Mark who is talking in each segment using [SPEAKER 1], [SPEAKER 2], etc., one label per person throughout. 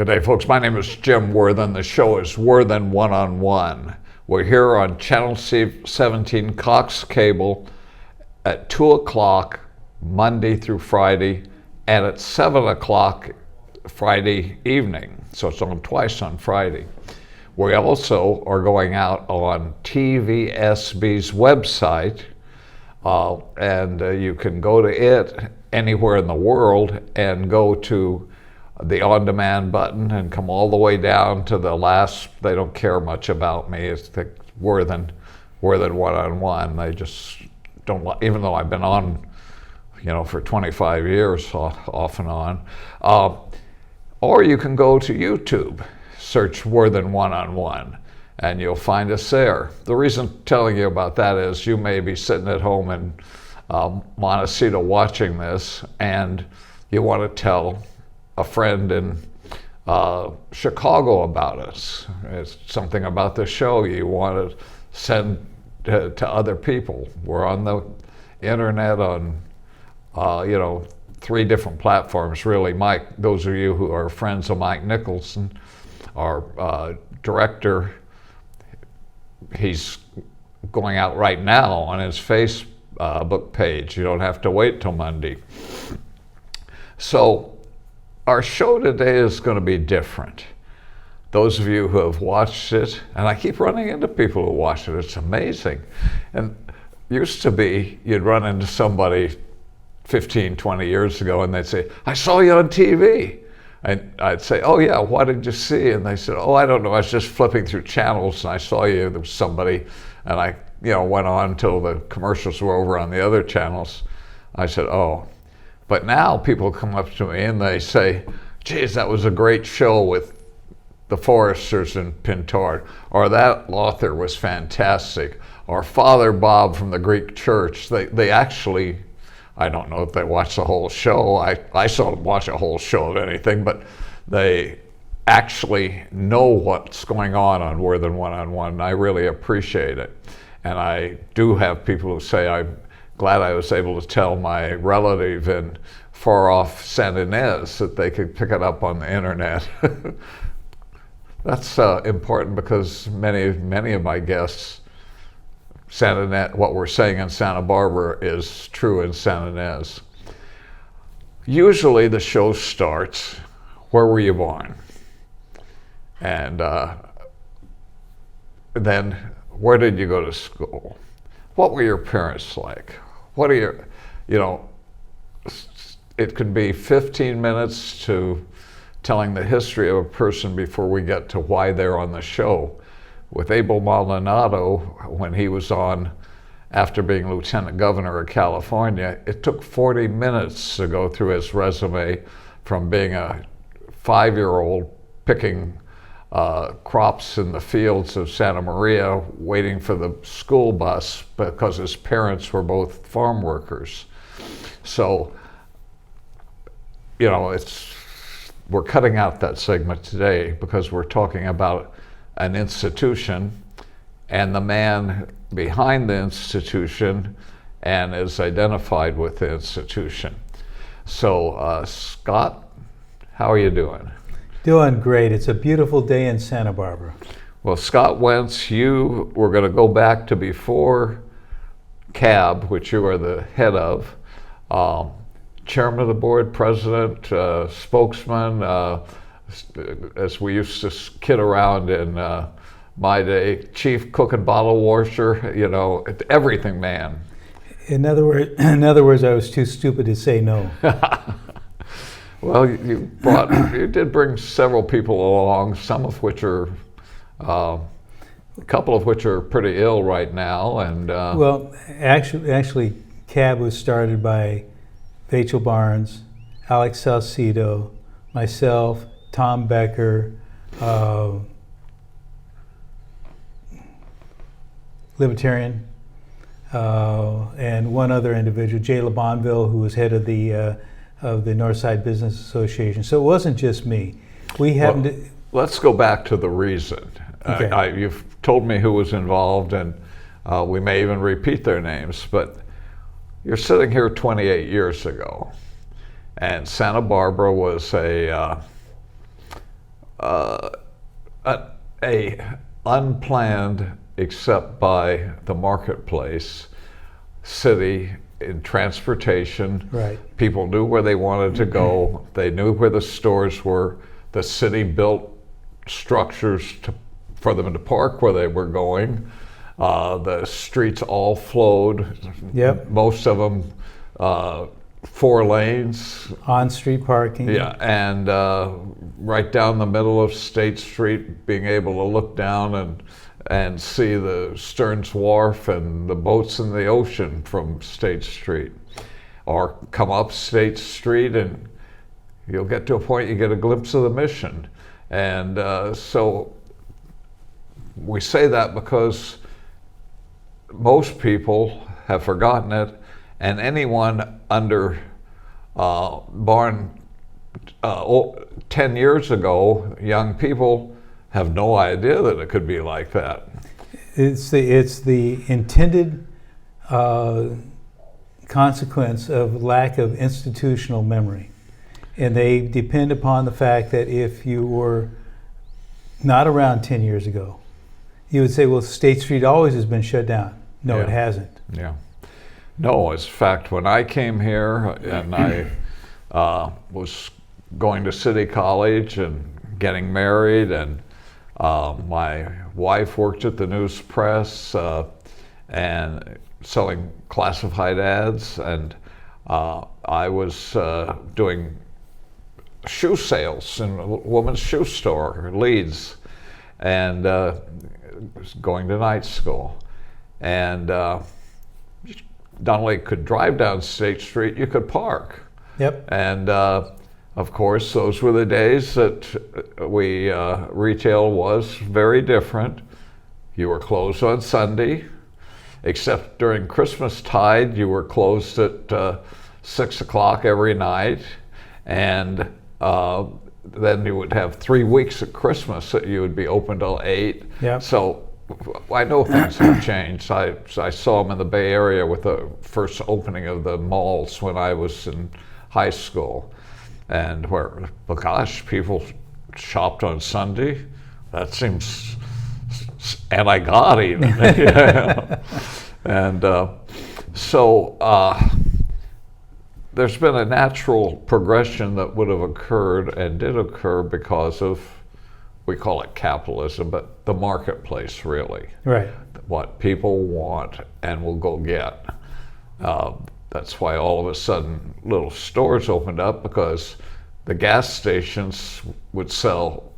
[SPEAKER 1] Good day, folks. My name is Jim Worthen. The show is Worthen One-on-One. We're here on Channel 17 Cox Cable at 2 o'clock Monday through Friday and at 7 o'clock Friday evening. So it's on twice on Friday. We also are going out on TVSB's website, and you can go to it anywhere in the world and go to the on-demand button and come all the way down to the last. They don't care much about me. It's the Worthen One-on-One. They just don't, even though I've been on, for 25 years off and on. Or you can go to YouTube, search Worthen One-on-One, and you'll find us there. The reason I'm telling you about that is you may be sitting at home in Montecito watching this, and you want to tell a friend in Chicago about us. It's something about the show you want to send to other people. We're on the internet on, 3 different platforms, really. Mike, those of you who are friends of Mike Nicholson, our director, he's going out right now on his Facebook page. You don't have to wait till Monday. So our show today is going to be different. Those of you who have watched it, and I keep running into people who watch it, it's amazing. And used to be, you'd run into somebody 15, 20 years ago and they'd say, "I saw you on TV." And I'd say, "Oh yeah, what did you see?" And they said, "Oh, I don't know, I was just flipping through channels and I saw you, there was somebody," and I went on until the commercials were over on the other channels. I said, "Oh." But now people come up to me and they say, "Geez, that was a great show with the Foresters and Pintard," or "that author was fantastic," or "Father Bob from the Greek Church." They actually, I don't know if they watch the whole show. I seldom watch a whole show of anything, but they actually know what's going on Worthen One-on-One. I really appreciate it. And I do have people who say, "I'm glad I was able to tell my relative in far off San Ynez that they could pick it up on the internet." That's important because many of my guests, what we're saying in Santa Barbara is true in San Ynez. Usually the show starts, "Where were you born?" And then, "Where did you go to school? What were your parents like? What are your," it could be 15 minutes to telling the history of a person before we get to why they're on the show. With Abel Maldonado, when he was on after being Lieutenant Governor of California, it took 40 minutes to go through his resume from being a 5-year-old picking crops in the fields of Santa Maria, waiting for the school bus because his parents were both farm workers. So, we're cutting out that segment today because we're talking about an institution and the man behind the institution and is identified with the institution. So, Scott, how are you doing?
[SPEAKER 2] Doing great. It's a beautiful day in Santa Barbara.
[SPEAKER 1] Well, Scott Wenz, we're going to go back to before CAB, which you are the head of, chairman of the board, president, spokesman, as we used to kid around in my day, chief cook and bottle washer, everything man.
[SPEAKER 2] In other words, I was too stupid to say no.
[SPEAKER 1] Well, you did bring several people along, some of which are, a couple of which are pretty ill right now, and
[SPEAKER 2] well, actually, CAB was started by Rachel Barnes, Alex Salcido, myself, Tom Becker, Libertarian, and one other individual, Jay LeBonville, who was head of the Northside Business Association. So it wasn't just me.
[SPEAKER 1] Let's go back to the reason.
[SPEAKER 2] Okay.
[SPEAKER 1] You've told me who was involved, and we may even repeat their names, but you're sitting here 28 years ago, and Santa Barbara was a unplanned, except by the marketplace, city in transportation.
[SPEAKER 2] Right.
[SPEAKER 1] People knew where they wanted to go. They knew where the stores were. The city built structures for them to park where they were going. The streets all flowed.
[SPEAKER 2] Yep.
[SPEAKER 1] Most of them 4 lanes.
[SPEAKER 2] On-street parking.
[SPEAKER 1] Yeah, and right down the middle of State Street, being able to look down and see the Stearns Wharf and the boats in the ocean from State Street. Or come up State Street and you'll get to a point you get a glimpse of the Mission. And so we say that because most people have forgotten it, and anyone under born 10 years ago, young people have no idea that it could be like that.
[SPEAKER 2] It's the intended consequence of lack of institutional memory. And they depend upon the fact that if you were not around 10 years ago, you would say, well, State Street always has been shut down. No,
[SPEAKER 1] Yeah.
[SPEAKER 2] it hasn't.
[SPEAKER 1] Yeah. No, in fact, when I came here and I was going to City College and getting married, and my wife worked at the news press and selling classified ads, and I was doing shoe sales in a woman's shoe store, Leeds, and was going to night school. And you not only could drive down State Street, you could park.
[SPEAKER 2] Yep.
[SPEAKER 1] And of course, those were the days that retail was very different. You were closed on Sunday, except during Christmastide, you were closed at 6 o'clock every night. And then you would have 3 weeks at Christmas that you would be open till 8.
[SPEAKER 2] Yep.
[SPEAKER 1] So I know things have changed. I saw them in the Bay Area with the first opening of the malls when I was in high school, and where, well, gosh, people shopped on Sunday. That seems anti-God even. And so there's been a natural progression that would have occurred and did occur because of, we call it capitalism, but the marketplace, really.
[SPEAKER 2] Right.
[SPEAKER 1] What people want and will go get. That's why all of a sudden little stores opened up, because the gas stations would sell,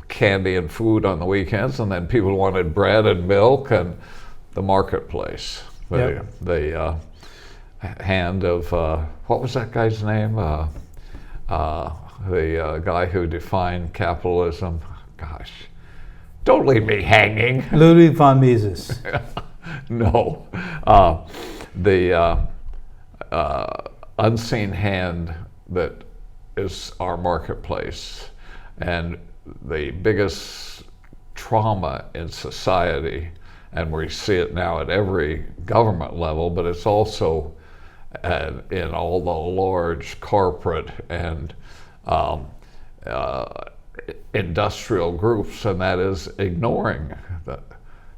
[SPEAKER 1] candy and food on the weekends, and then people wanted bread and milk, and the marketplace.
[SPEAKER 2] Yep.
[SPEAKER 1] The hand of, what was that guy's name? The guy who defined capitalism. Gosh, don't leave me hanging.
[SPEAKER 2] Ludwig von Mises.
[SPEAKER 1] No, the unseen hand that is our marketplace, and the biggest trauma in society, and we see it now at every government level, but it's also in all the large corporate and industrial groups, and that is ignoring.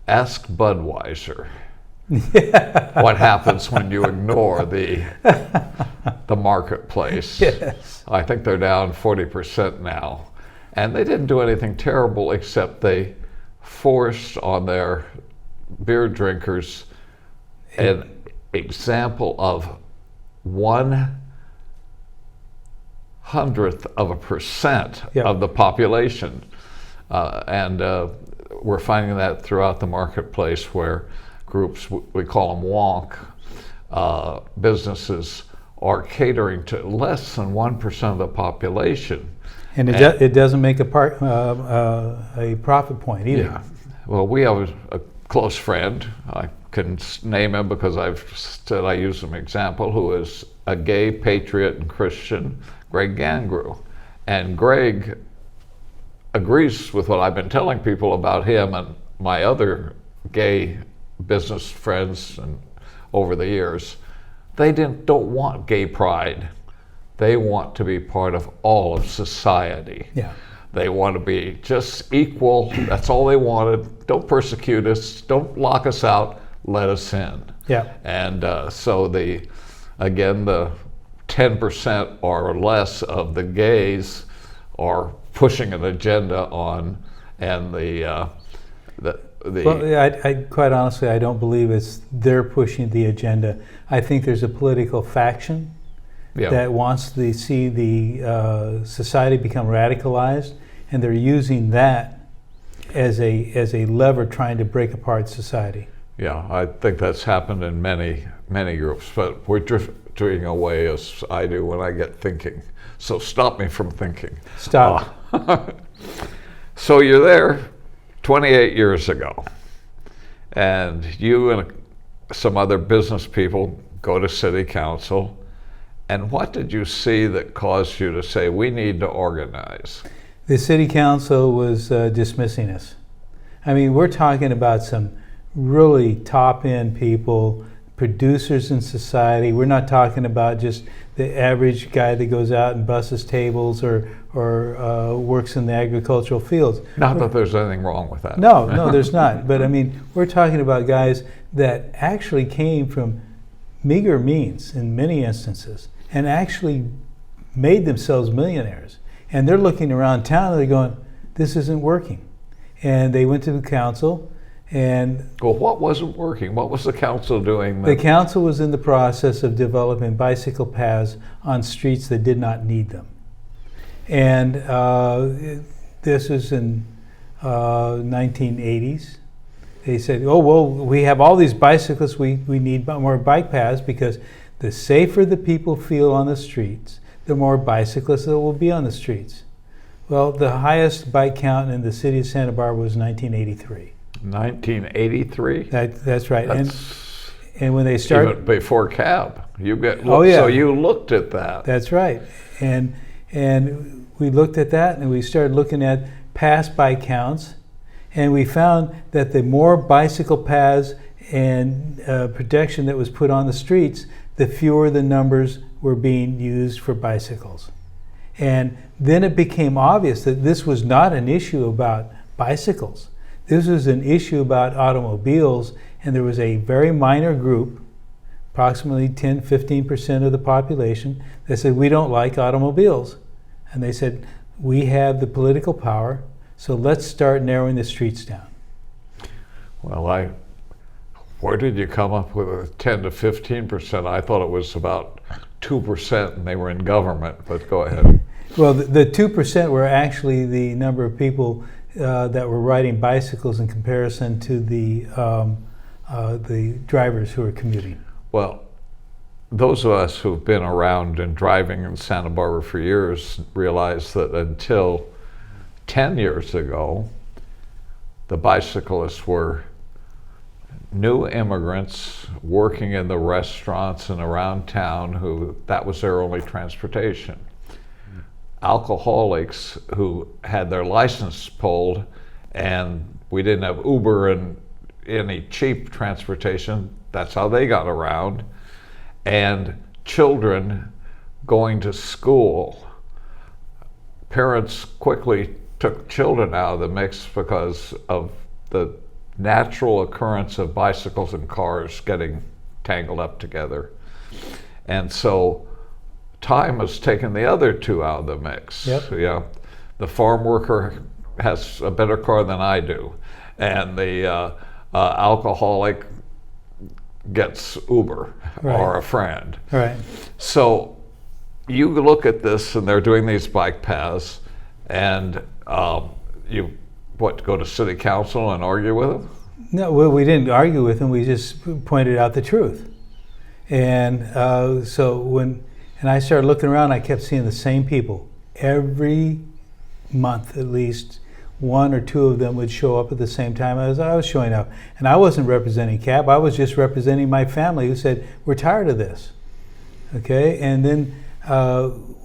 [SPEAKER 1] Ask Budweiser. What happens when you ignore the marketplace?
[SPEAKER 2] Yes.
[SPEAKER 1] I think they're down 40% now, and they didn't do anything terrible except they forced on their beer drinkers an example of 0.01%
[SPEAKER 2] Yep.
[SPEAKER 1] of the population, and we're finding that throughout the marketplace, where groups, we call them wonk, businesses are catering to less than 1% of the population.
[SPEAKER 2] And it doesn't make a profit point either.
[SPEAKER 1] Yeah. Well, we have a close friend, I can name him because I've said I use him example, who is a gay patriot and Christian, Greg Gangrew. And Greg agrees with what I've been telling people about him and my other gay business friends and over the years. They don't want gay pride. They want to be part of all of society.
[SPEAKER 2] Yeah.
[SPEAKER 1] They want to be just equal. That's all they wanted. Don't persecute us. Don't lock us out. Let us in.
[SPEAKER 2] Yeah.
[SPEAKER 1] And so the 10% or less of the gays are pushing an agenda on, and
[SPEAKER 2] Well, I quite honestly, I don't believe it's they're pushing the agenda. I think there's a political faction that wants to see the society become radicalized, and they're using that as a lever trying to break apart society.
[SPEAKER 1] Yeah, I think that's happened in many groups, but we're drifting away as I do when I get thinking. So stop me from thinking.
[SPEAKER 2] Stop.
[SPEAKER 1] So you're there 28 years ago, and you and some other business people go to city council, and what did you see that caused you to say, we need to organize?
[SPEAKER 2] The city council was dismissing us. I mean, we're talking about some really top-end people, producers in society. We're not talking about just the average guy that goes out and busses tables or works in the agricultural fields.
[SPEAKER 1] Not that there's anything wrong with that.
[SPEAKER 2] No, there's not. But I mean, we're talking about guys that actually came from meager means in many instances and actually made themselves millionaires. And they're looking around town and they're going, this isn't working. And they went to the council. And
[SPEAKER 1] well, what wasn't working? What was the council doing?
[SPEAKER 2] The council was in the process of developing bicycle paths on streets that did not need them. And this was in 1980s. They said, oh, well, we have all these bicyclists, we need more bike paths because the safer the people feel on the streets, the more bicyclists there will be on the streets. Well, the highest bike count in the city of Santa Barbara was 1983.
[SPEAKER 1] 1983?
[SPEAKER 2] That's right. And when they started...
[SPEAKER 1] Even before cab.
[SPEAKER 2] Oh, yeah.
[SPEAKER 1] So you looked at that.
[SPEAKER 2] That's right. And we looked at that and we started looking at past bike counts, and we found that the more bicycle paths and protection that was put on the streets, the fewer the numbers were being used for bicycles. And then it became obvious that this was not an issue about bicycles. This was an issue about automobiles, and there was a very minor group, approximately 10-15% of the population, that said, we don't like automobiles. And they said, we have the political power, so let's start narrowing the streets down.
[SPEAKER 1] Well, where did you come up with 10 to 15%? I thought it was about 2% and they were in government, but go ahead.
[SPEAKER 2] Well, the 2% were actually the number of people that were riding bicycles in comparison to the drivers who were commuting.
[SPEAKER 1] Well, those of us who've been around and driving in Santa Barbara for years realize that until 10 years ago, the bicyclists were new immigrants working in the restaurants and around town that was their only transportation. Alcoholics who had their license pulled, and we didn't have Uber and any cheap transportation, that's how they got around. And children going to school. Parents quickly took children out of the mix because of the natural occurrence of bicycles and cars getting tangled up together. And so time has taken the other two out of the mix.
[SPEAKER 2] Yep.
[SPEAKER 1] Yeah, the farm worker has a better car than I do, and the alcoholic gets Uber or a friend.
[SPEAKER 2] Right.
[SPEAKER 1] So you look at this, and they're doing these bike paths, and you go to city council and argue with them?
[SPEAKER 2] No, well, we didn't argue with them. We just pointed out the truth. And so when I started looking around, I kept seeing the same people. Every month, at least, one or two of them would show up at the same time as I was showing up. And I wasn't representing CAB. I was just representing my family who said, we're tired of this. Okay? And then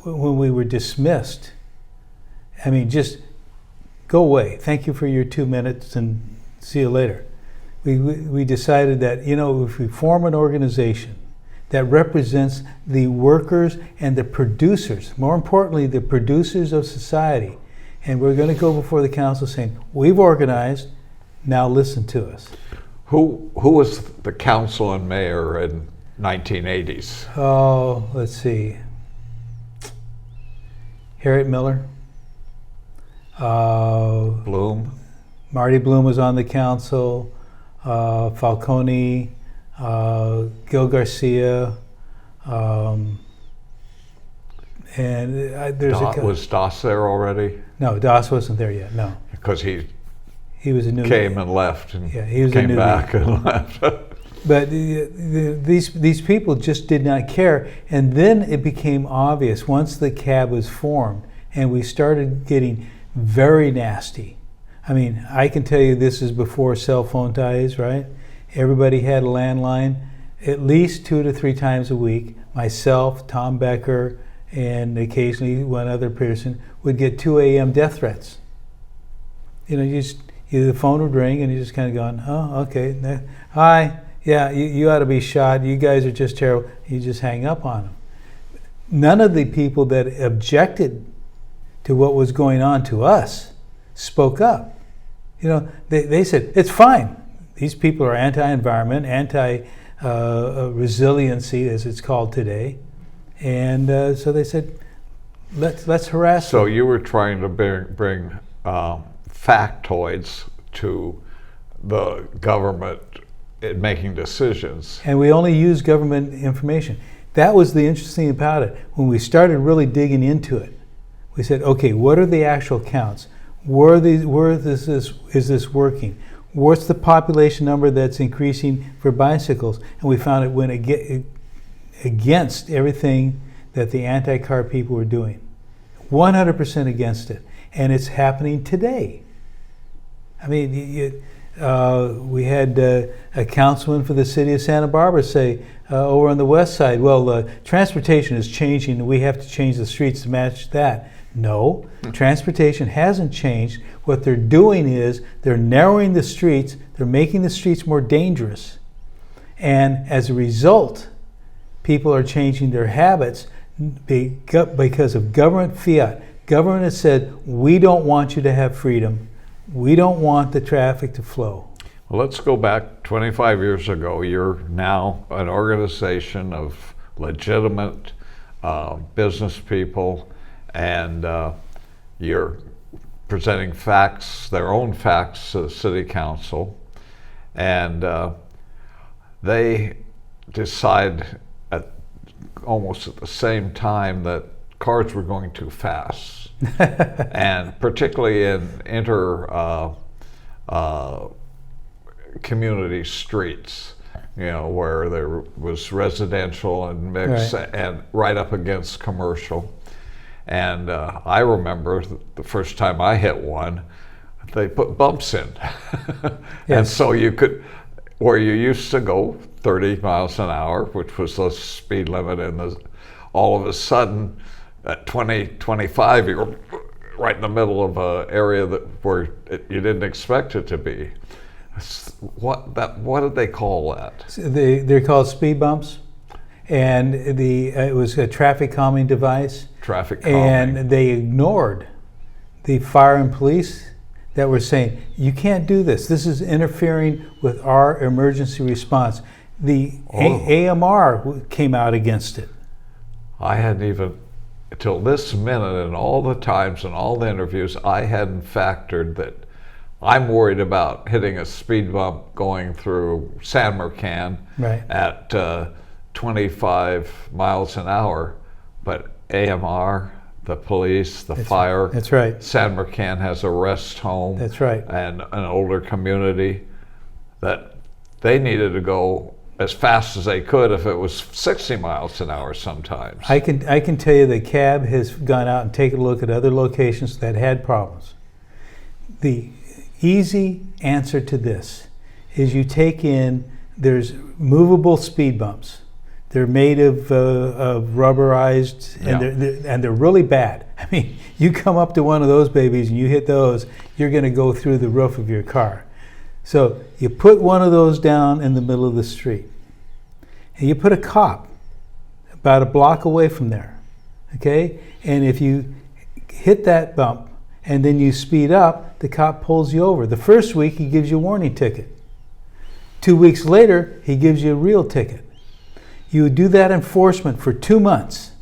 [SPEAKER 2] when we were dismissed, I mean, just go away. Thank you for your 2 minutes and see you later. We decided that, if we form an organization that represents the workers and the producers, more importantly, the producers of society, And we're going to go before the council saying, we've organized, now listen to us.
[SPEAKER 1] Who was the council and mayor in 1980s?
[SPEAKER 2] Oh, let's see. Harriet Miller.
[SPEAKER 1] Bloom?
[SPEAKER 2] Marty Bloom was on the council. Falcone, Gil Garcia,
[SPEAKER 1] Was Doss there already?
[SPEAKER 2] No, Doss wasn't there yet. No,
[SPEAKER 1] Because he
[SPEAKER 2] was a newbie.
[SPEAKER 1] came and left, and
[SPEAKER 2] he was a
[SPEAKER 1] came
[SPEAKER 2] newbie.
[SPEAKER 1] back and left.
[SPEAKER 2] But these people just did not care, and then it became obvious once the cab was formed, and we started getting very nasty. I mean, I can tell you this is before cell phone days, right? Everybody had a landline at least 2 to 3 times a week. Myself, Tom Becker, and occasionally one other person would get 2 a.m. death threats. You know, the phone would ring and you just kind of going, oh, okay, hi, yeah, you ought to be shot. You guys are just terrible. You just hang up on them. None of the people that objected to what was going on to us spoke up. You know, they said, it's fine. These people are anti-environment, anti-resiliency, as it's called today. And so they said, let's harass them.
[SPEAKER 1] So you were trying to bring factoids to the government in making decisions.
[SPEAKER 2] And we only use government information. That was the interesting about it. When we started really digging into it, we said, okay, what are the actual counts? Where is this working? What's the population number that's increasing for bicycles? And we found it went against everything that the anti-car people were doing. 100% against it. And it's happening today. I mean, we had a councilman for the city of Santa Barbara say over on the west side, well, transportation is changing and we have to change the streets to match that. No, transportation hasn't changed. What they're doing is they're narrowing the streets, they're making the streets more dangerous. And as a result, people are changing their habits because of government fiat. Government has said, we don't want you to have freedom. We don't want the traffic to flow.
[SPEAKER 1] Well, let's go back 25 years ago. You're now an organization of legitimate business people, and you're presenting facts, their own facts, to the city council, and they decide almost at the same time that cars were going too fast, and particularly in community streets, you know, where there was residential and mixed,
[SPEAKER 2] Right.
[SPEAKER 1] and right up against commercial. And I remember the first time I hit one, they put bumps in. And
[SPEAKER 2] Yes.
[SPEAKER 1] so you could, where you used to go 30 miles an hour, which was the speed limit, and all of a sudden at 20, 25, you're right in the middle of an area where you didn't expect it to be. What did they call that?
[SPEAKER 2] So they're called speed bumps. And it was a traffic calming device.
[SPEAKER 1] Traffic calming.
[SPEAKER 2] And they ignored the fire and police that were saying, you can't do this. This is interfering with our emergency response. The AMR came out against it.
[SPEAKER 1] I hadn't even, till this minute and all the times and all the interviews, I hadn't factored that I'm worried about hitting a speed bump going through San Mercan
[SPEAKER 2] Right.
[SPEAKER 1] at 25 miles an hour, but AMR, the police, the fire.
[SPEAKER 2] That's right.
[SPEAKER 1] San Mercan has a rest home.
[SPEAKER 2] That's right.
[SPEAKER 1] And an older community, that they needed to go as fast as they could if it was 60 miles an hour sometimes.
[SPEAKER 2] I can tell you the cab has gone out and taken a look at other locations that had problems. The easy answer to this is you take in, there's movable speed bumps. They're made of rubberized, and they're really bad. I mean, you come up to one of those babies and you hit those, you're going to go through the roof of your car. So you put one of those down in the middle of the street, and you put a cop about a block away from there, okay? And if you hit that bump and then you speed up, the cop pulls you over. The first week, he gives you a warning ticket. 2 weeks later, he gives you a real ticket. You would do that enforcement for 2 months.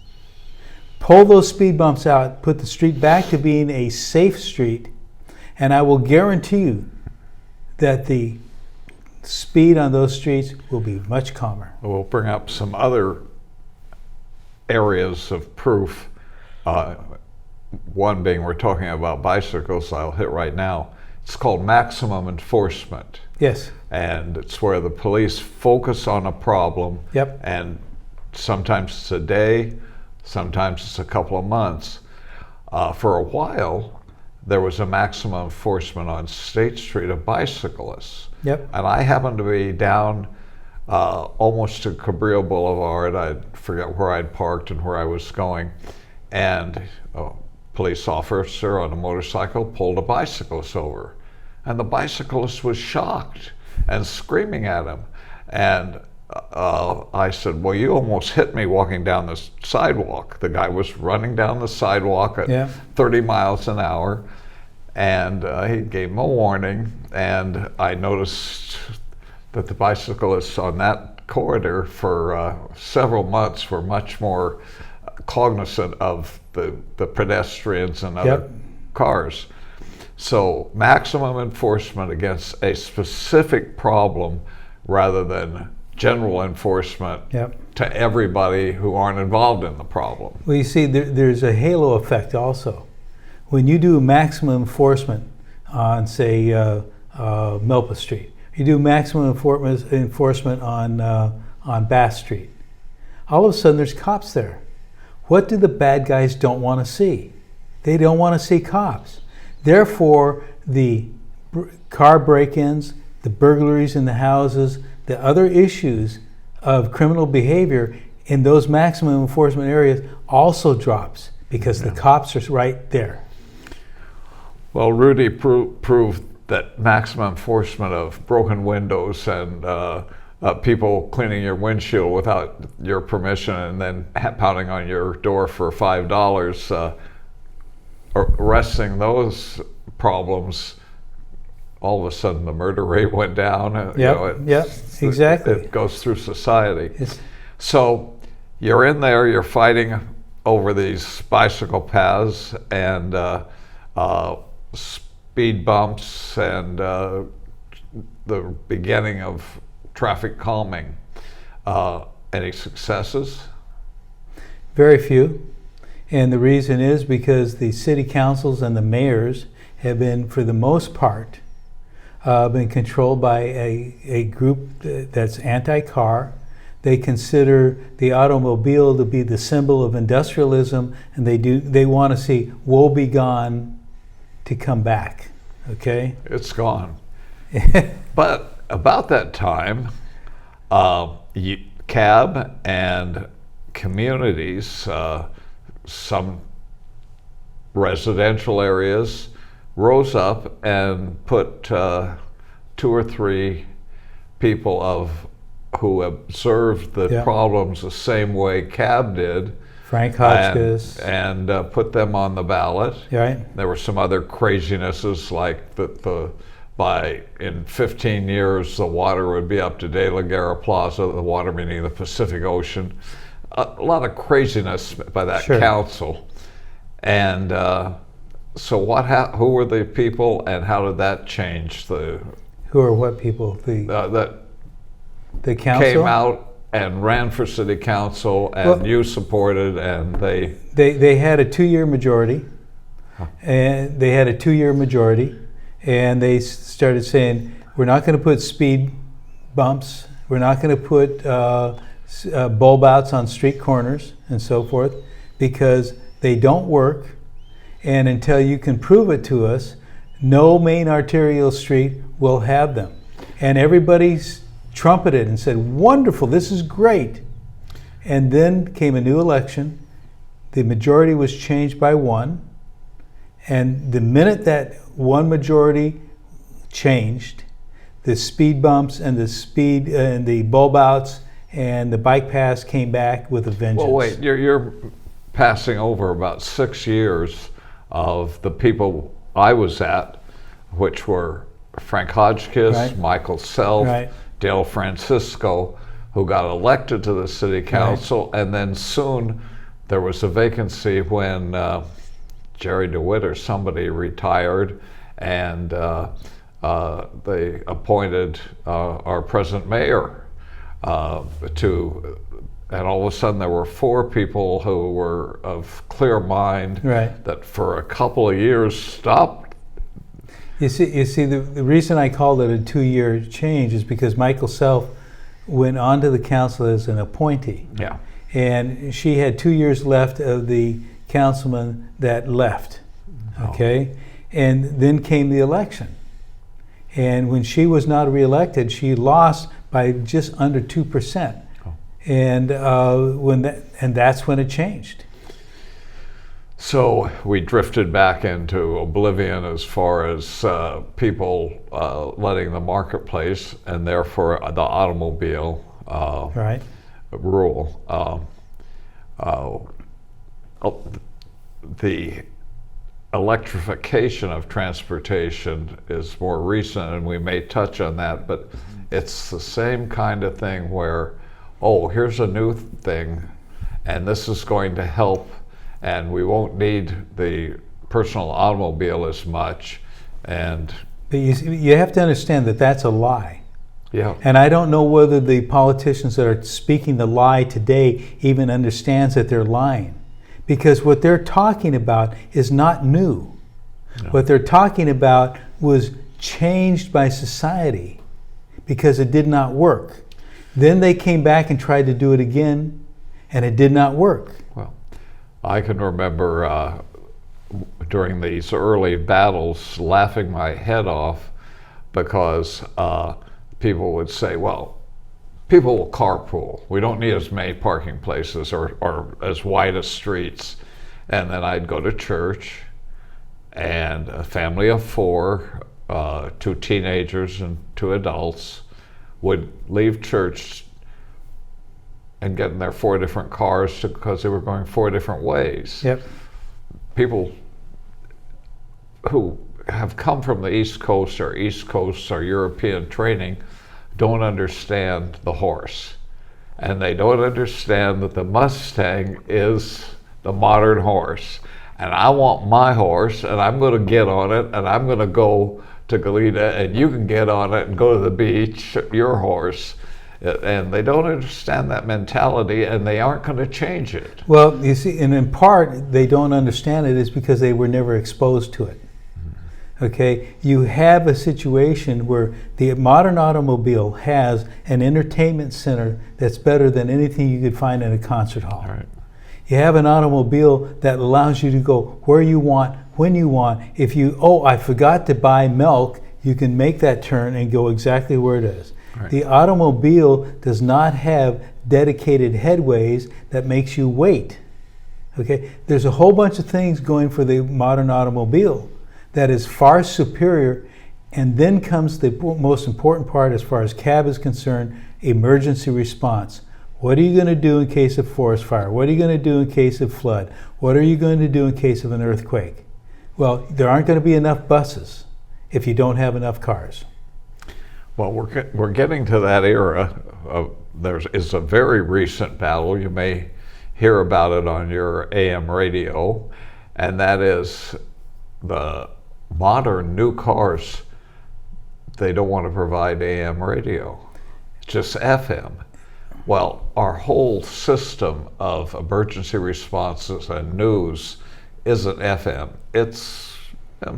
[SPEAKER 2] Pull those speed bumps out, put the street back to being a safe street, and I will guarantee you that the speed on those streets will be much calmer.
[SPEAKER 1] We'll bring up some other areas of proof. One being, we're talking about bicycles, I'll hit right now. It's called maximum enforcement.
[SPEAKER 2] Yes.
[SPEAKER 1] And it's where the police focus on a problem.
[SPEAKER 2] Yep.
[SPEAKER 1] And sometimes it's a day, sometimes it's a couple of months. For a while, there was a maximum enforcement on State Street of bicyclists.
[SPEAKER 2] Yep.
[SPEAKER 1] And I happened to be down almost to Cabrillo Boulevard. I forget where I'd parked and where I was going. And a police officer on a motorcycle pulled a bicyclist over. And the bicyclist was shocked and screaming at him. And I said, well, you almost hit me walking down the sidewalk. The guy was running down the sidewalk at 30 miles an hour. And he gave him a warning. And I noticed that the bicyclists on that corridor for several months were much more cognizant of the pedestrians and other cars. So maximum enforcement against a specific problem rather than general enforcement to everybody who aren't involved in the problem.
[SPEAKER 2] Well, you see, there's a halo effect also. When you do maximum enforcement on, say, Milpa Street, you do maximum enforcement on Bass Street, all of a sudden there's cops there. What do the bad guys don't want to see? They don't want to see cops. Therefore, the car break-ins, the burglaries in the houses, the other issues of criminal behavior in those maximum enforcement areas also drops because the cops are right there.
[SPEAKER 1] Well, Rudy proved that maximum enforcement of broken windows and people cleaning your windshield without your permission and then pounding on your door for $5, arresting those problems, all of a sudden the murder rate went down.
[SPEAKER 2] Exactly.
[SPEAKER 1] It goes through society. So you're in there, you're fighting over these bicycle paths and speed bumps and the beginning of traffic calming. Any successes?
[SPEAKER 2] Very few. And the reason is because the city councils and the mayors have been, for the most part, been controlled by a group that's anti-car. They consider the automobile to be the symbol of industrialism, and they want to see woe begone to come back. Okay?
[SPEAKER 1] It's gone. But about that time, cab and communities, some residential areas, rose up and put 2 or 3 people who observed the problems the same way cab did.
[SPEAKER 2] Frank Hotchkiss.
[SPEAKER 1] And put them on the ballot.
[SPEAKER 2] Right.
[SPEAKER 1] There were some other crazinesses like in 15 years the water would be up to De La Guerra Plaza, the water meaning the Pacific Ocean. A lot of craziness by that council. And so who were the people and how did that change the...
[SPEAKER 2] Who are what people?
[SPEAKER 1] The
[SPEAKER 2] council?
[SPEAKER 1] Came out and ran for city council and you supported and
[SPEAKER 2] They had a 2-year majority. And they had a 2-year majority. And they started saying, we're not going to put speed bumps. We're not going to put bulb outs on street corners and so forth because they don't work. And until you can prove it to us, no main arterial street will have them. And everybody's trumpeted and said, wonderful, this is great. And then came a new election. The majority was changed by 1. And the minute that one majority changed, the speed bumps and the bulb outs and the bike paths came back with a vengeance.
[SPEAKER 1] Well, wait, you're passing over about 6 years of the people I was at, which were Frank Hodgkiss,
[SPEAKER 2] Right.
[SPEAKER 1] Michael Self,
[SPEAKER 2] Right.
[SPEAKER 1] Dale Francisco, who got elected to the city council, and then soon there was a vacancy when Jerry DeWitt or somebody retired, and they appointed our present mayor and all of a sudden there were 4 people who were of clear mind
[SPEAKER 2] Right.
[SPEAKER 1] that for a couple of years stopped.
[SPEAKER 2] You see, the reason I called it a 2-year change is because Michael Self went onto the council as an appointee.
[SPEAKER 1] Yeah.
[SPEAKER 2] And she had 2 years left of the councilman that left. Okay? And then came the election. And when she was not reelected, she lost by just under 2%.
[SPEAKER 1] Oh.
[SPEAKER 2] And that's when it changed.
[SPEAKER 1] So we drifted back into oblivion as far as people letting the marketplace and therefore the automobile
[SPEAKER 2] Right.
[SPEAKER 1] rule. The electrification of transportation is more recent, and we may touch on that, but it's the same kind of thing where, oh, here's a new thing, and this is going to help, and we won't need the personal automobile as much, and
[SPEAKER 2] But you have to understand that that's a lie.
[SPEAKER 1] yeah.
[SPEAKER 2] And I don't know whether the politicians that are speaking the lie today even understands that they're lying. Because what they're talking about is not new.
[SPEAKER 1] No.
[SPEAKER 2] What they're talking about was changed by society because it did not work. Then they came back and tried to do it again, and it did not work.
[SPEAKER 1] Well, I can remember during these early battles laughing my head off because people would say, well, people will carpool. We don't need as many parking places or as wide as streets. And then I'd go to church, and a family of 4, 2 teenagers and 2 adults, would leave church and get in their 4 different cars because they were going 4 different ways.
[SPEAKER 2] Yep.
[SPEAKER 1] People who have come from the East Coast or European training don't understand the horse. And they don't understand that the Mustang is the modern horse. And I want my horse, and I'm going to get on it, and I'm going to go to Goleta, and you can get on it and go to the beach, your horse. And they don't understand that mentality, and they aren't going to change it.
[SPEAKER 2] Well, you see, and in part, they don't understand it is because they were never exposed to it. Okay, you have a situation where the modern automobile has an entertainment center that's better than anything you could find in a concert hall.
[SPEAKER 1] Right.
[SPEAKER 2] You have an automobile that allows you to go where you want, when you want. If I forgot to buy milk, you can make that turn and go exactly where it is.
[SPEAKER 1] Right.
[SPEAKER 2] The automobile does not have dedicated headways that makes you wait. Okay, there's a whole bunch of things going for the modern automobile that is far superior, and then comes the most important part as far as cab is concerned, emergency response. What are you going to do in case of forest fire? What are you going to do in case of flood? What are you going to do in case of an earthquake? Well, there aren't going to be enough buses if you don't have enough cars.
[SPEAKER 1] Well, we're getting to that era. There is a very recent battle. You may hear about it on your AM radio, and that is the modern new cars. They don't want to provide AM radio, just FM. Well, our whole system of emergency responses and news isn't FM. It's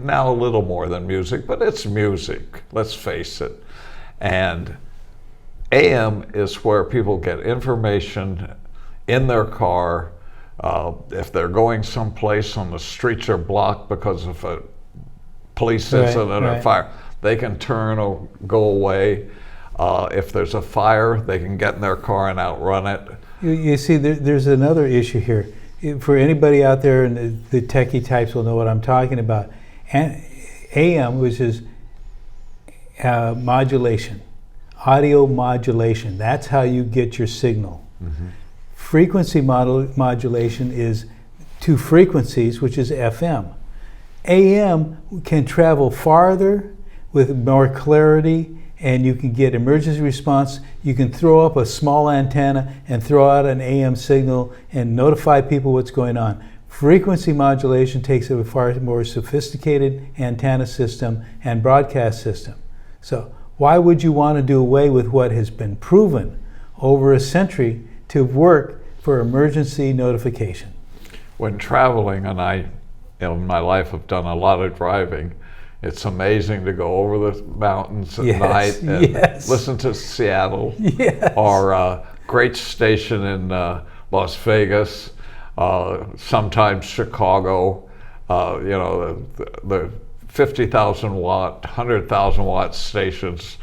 [SPEAKER 1] now a little more than music, but it's music, let's face it. And AM is where people get information in their car. If they're going someplace and the streets are blocked because of a police incident or fire, they can turn or go away. If there's a fire, they can get in their car and outrun it.
[SPEAKER 2] You see, there's another issue here. For anybody out there, and the techie types will know what I'm talking about. AM, which is modulation, audio modulation. That's how you get your signal. Mm-hmm. Frequency modulation is 2 frequencies, which is FM. AM can travel farther with more clarity, and you can get emergency response. You can throw up a small antenna and throw out an AM signal and notify people what's going on. Frequency modulation takes a far more sophisticated antenna system and broadcast system. So why would you want to do away with what has been proven over a century to work for emergency notification?
[SPEAKER 1] When traveling, and I, in my life, have done a lot of driving, it's amazing to go over the mountains at night and listen to Seattle, or a great station in Las Vegas, sometimes Chicago. The 50,000 watt, 100,000 watt stations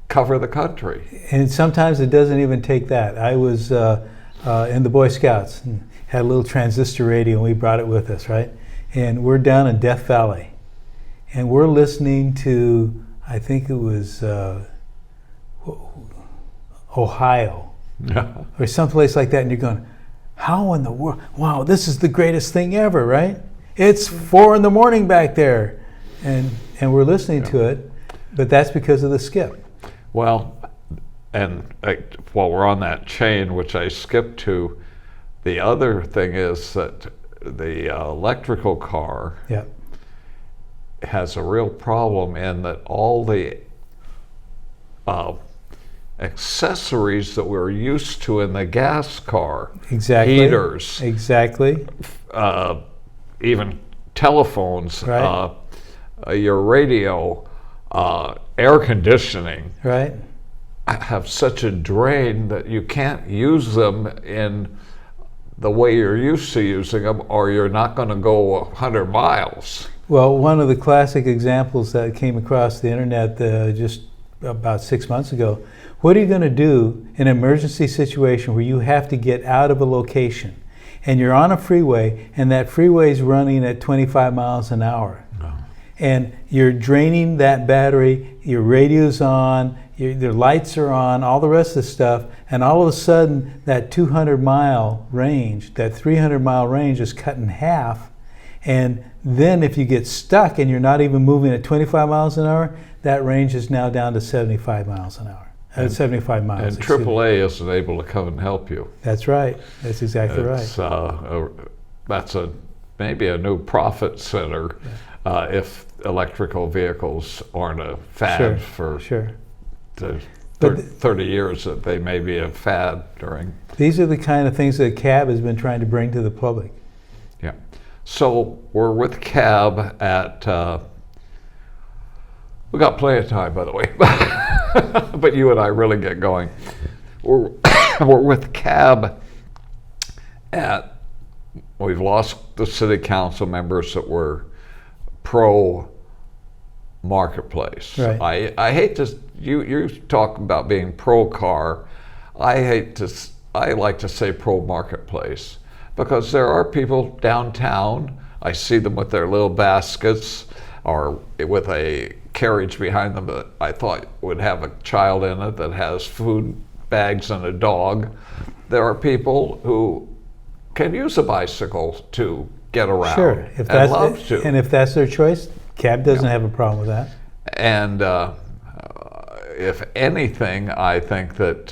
[SPEAKER 1] cover the country.
[SPEAKER 2] And sometimes it doesn't even take that. I was in the Boy Scouts and had a little transistor radio, and we brought it with us, right? And we're down in Death Valley, and we're listening to, I think it was Ohio, or someplace like that, and you're going, how in the world? Wow, this is the greatest thing ever, right? It's 4 a.m. back there, and we're listening to it, but that's because of the skip.
[SPEAKER 1] Well, and while we're on that chain, which I skipped to, the other thing is that the electrical car has a real problem in that all the accessories that we're used to in the gas car, heaters, even telephones, your radio, air conditioning, have such a drain that you can't use them in the way you're used to using them, or you're not going to go 100 miles.
[SPEAKER 2] Well, one of the classic examples that came across the internet just about 6 months ago, what are you going to do in an emergency situation where you have to get out of a location and you're on a freeway and that freeway is running at 25 miles an hour? And you're draining that battery, your radio's on, your lights are on, all the rest of the stuff, and all of a sudden that 200-mile range, that 300-mile range is cut in half, and then if you get stuck and you're not even moving at 25 miles an hour, that range is now down to 75 miles an hour. 75 miles.
[SPEAKER 1] And AAA isn't able to come and help you.
[SPEAKER 2] That's right. That's exactly right.
[SPEAKER 1] That's maybe a new profit center if electrical vehicles aren't a fad for the 30 years that they may be a fad during.
[SPEAKER 2] These are the kind of things that CAB has been trying to bring to the public.
[SPEAKER 1] Yeah. So we're with CAB at, we got plenty of time, by the way, but you and I really get going. We're with CAB at, we've lost the city council members that were pro marketplace.
[SPEAKER 2] Right.
[SPEAKER 1] I hate to, you talk about being pro car. I like to say pro marketplace, because there are people downtown, I see them with their little baskets or with a carriage behind them that I thought would have a child in it that has food bags and a dog. There are people who can use a bicycle to get around.
[SPEAKER 2] Sure, if that's love to. And if that's their choice, CAB doesn't have a problem with that.
[SPEAKER 1] And if anything, I think that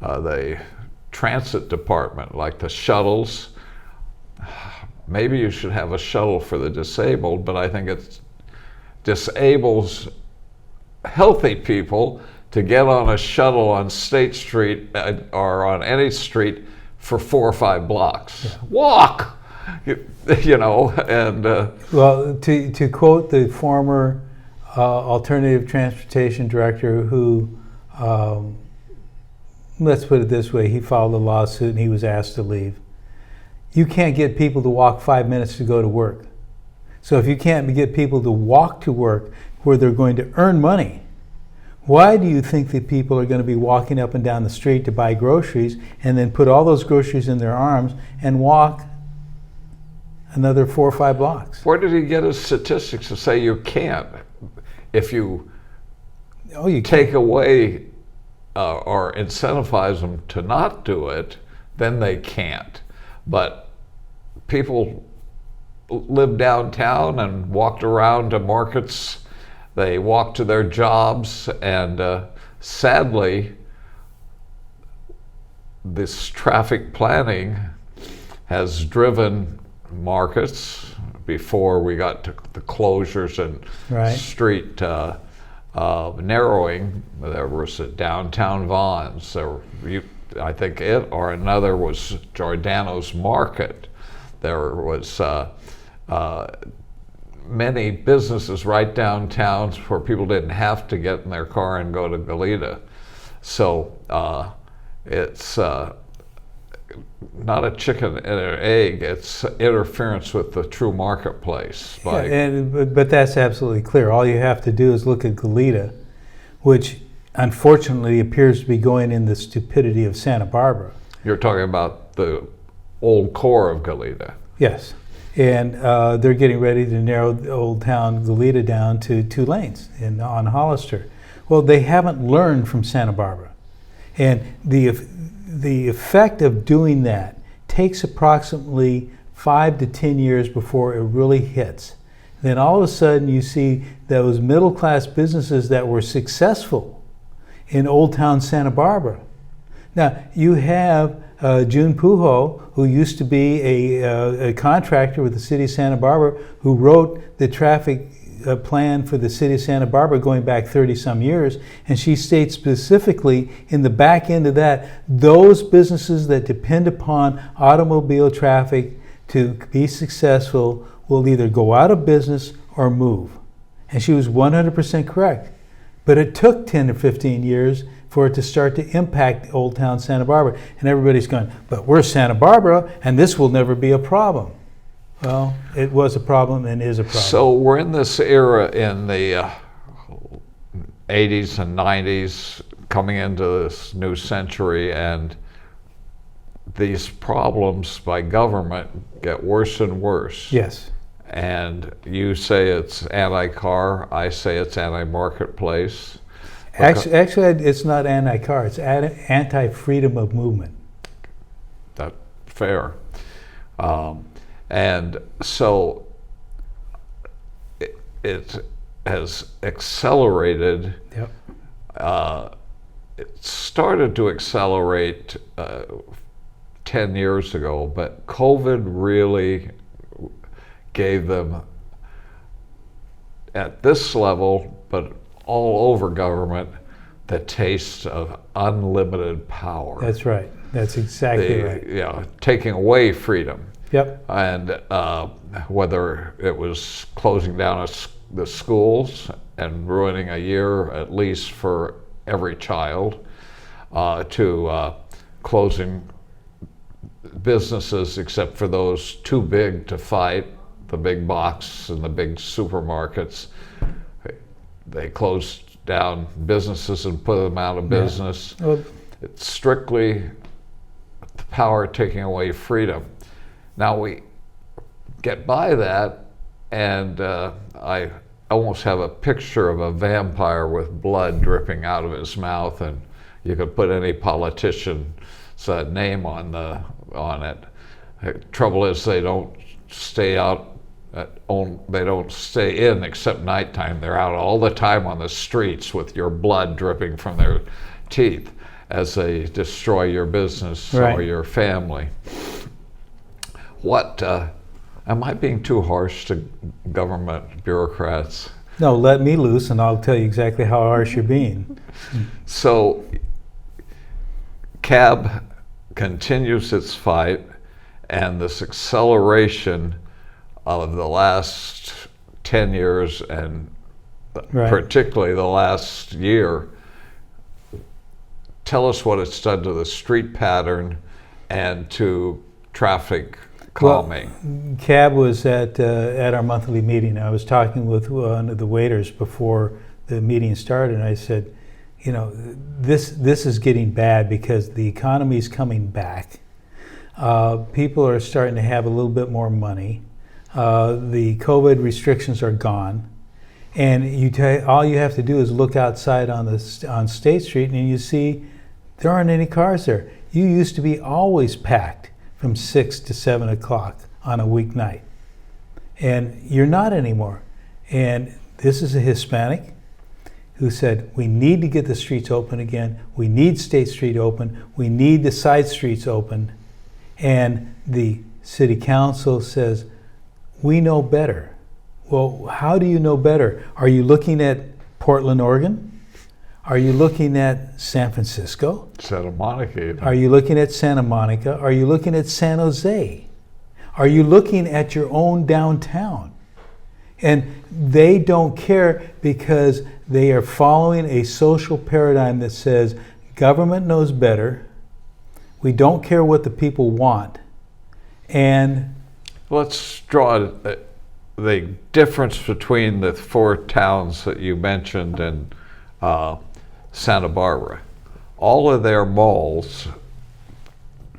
[SPEAKER 1] the transit department, like the shuttles, maybe you should have a shuttle for the disabled, but I think it disables healthy people to get on a shuttle on State Street or on any street for 4 or 5 blocks. Yeah. Walk! You know, and
[SPEAKER 2] well, to quote the former alternative transportation director who, let's put it this way, he filed a lawsuit and he was asked to leave. You can't get people to walk 5 minutes to go to work. So if you can't get people to walk to work where they're going to earn money, why do you think that people are going to be walking up and down the street to buy groceries and then put all those groceries in their arms and walk another 4 or 5 blocks?
[SPEAKER 1] Where did he get his statistics to say you can't? If you, take away or incentivize them to not do it, then they can't. But people lived downtown and walked around to markets. They walked to their jobs, and sadly, this traffic planning has driven markets. Before we got to the closures and
[SPEAKER 2] Right.
[SPEAKER 1] street narrowing, there was a downtown Vaughn's. I think it or another was Giordano's Market. There was many businesses right downtown where people didn't have to get in their car and go to Goleta. So it's not a chicken and an egg. It's interference with the true marketplace.
[SPEAKER 2] But that's absolutely clear. All you have to do is look at Goleta, which unfortunately appears to be going in the stupidity of Santa Barbara.
[SPEAKER 1] You're talking about the old core of Goleta.
[SPEAKER 2] Yes. And they're getting ready to narrow the Old Town Goleta down to 2 lanes on Hollister. Well, they haven't learned from Santa Barbara. And the effect of doing that takes approximately 5 to 10 years before it really hits. Then all of a sudden you see those middle class businesses that were successful in Old Town Santa Barbara. Now you have June Pujo, who used to be a contractor with the city of Santa Barbara, who wrote the traffic plan for the city of Santa Barbara going back 30 some years, and she states specifically in the back end of that, those businesses that depend upon automobile traffic to be successful will either go out of business or move. And she was 100% correct. But it took 10 to 15 years for it to start to impact Old Town Santa Barbara. And everybody's going, but we're Santa Barbara and this will never be a problem. Well, it was a problem and is a problem.
[SPEAKER 1] So we're in this era in the 80s and 90s, coming into this new century, and these problems by government get worse and worse.
[SPEAKER 2] Yes.
[SPEAKER 1] And you say it's anti-car, I say it's anti-marketplace.
[SPEAKER 2] Actually, it's not anti-car, it's anti-freedom of movement.
[SPEAKER 1] That's fair. And so it has accelerated.
[SPEAKER 2] Yep.
[SPEAKER 1] It started to accelerate 10 years ago, but COVID really gave them, at this level, but all over government, the taste of unlimited power.
[SPEAKER 2] That's right. That's exactly right.
[SPEAKER 1] Yeah, taking away freedom.
[SPEAKER 2] Yep.
[SPEAKER 1] And whether it was closing down the schools and ruining a year at least for every child, to closing businesses except for those too big to fight, the big box and the big supermarkets. They closed down businesses and put them out of business.
[SPEAKER 2] Yeah. Well,
[SPEAKER 1] it's strictly the power taking away freedom. Now we get by that, and I almost have a picture of a vampire with blood dripping out of his mouth, and you could put any politician's name on it. The trouble is they don't stay out. They don't stay in except nighttime. They're out all the time on the streets with your blood dripping from their teeth as they destroy your business
[SPEAKER 2] right.
[SPEAKER 1] or your family. What, am I being too harsh to government bureaucrats?
[SPEAKER 2] No, let me loose and I'll tell you exactly how harsh you're being.
[SPEAKER 1] So, CAB continues its fight, and this acceleration of the last 10 years and
[SPEAKER 2] right.
[SPEAKER 1] particularly the last year, tell us what it's done to the street pattern and to traffic calming.
[SPEAKER 2] Well, CAB was at our monthly meeting. I was talking with one of the waiters before the meeting started, and I said, you know, this is getting bad because the economy's coming back. People are starting to have a little bit more money. The COVID restrictions are gone, and all you have to do is look outside on State Street, and you see there aren't any cars there. You used to be always packed from 6 to 7 o'clock on a weeknight. And you're not anymore. And this is a Hispanic who said, we need to get the streets open again. We need State Street open. We need the side streets open. And the city council says, we know better. Well, how do you know better? Are you looking at Portland, Oregon? Are you looking at San Francisco?
[SPEAKER 1] Santa Monica.
[SPEAKER 2] Are you looking at Santa Monica? Are you looking at San Jose? Are you looking at your own downtown? And they don't care because they are following a social paradigm that says government knows better. We don't care what the people want. And
[SPEAKER 1] let's draw the difference between the four towns that you mentioned in Santa Barbara. All of their malls,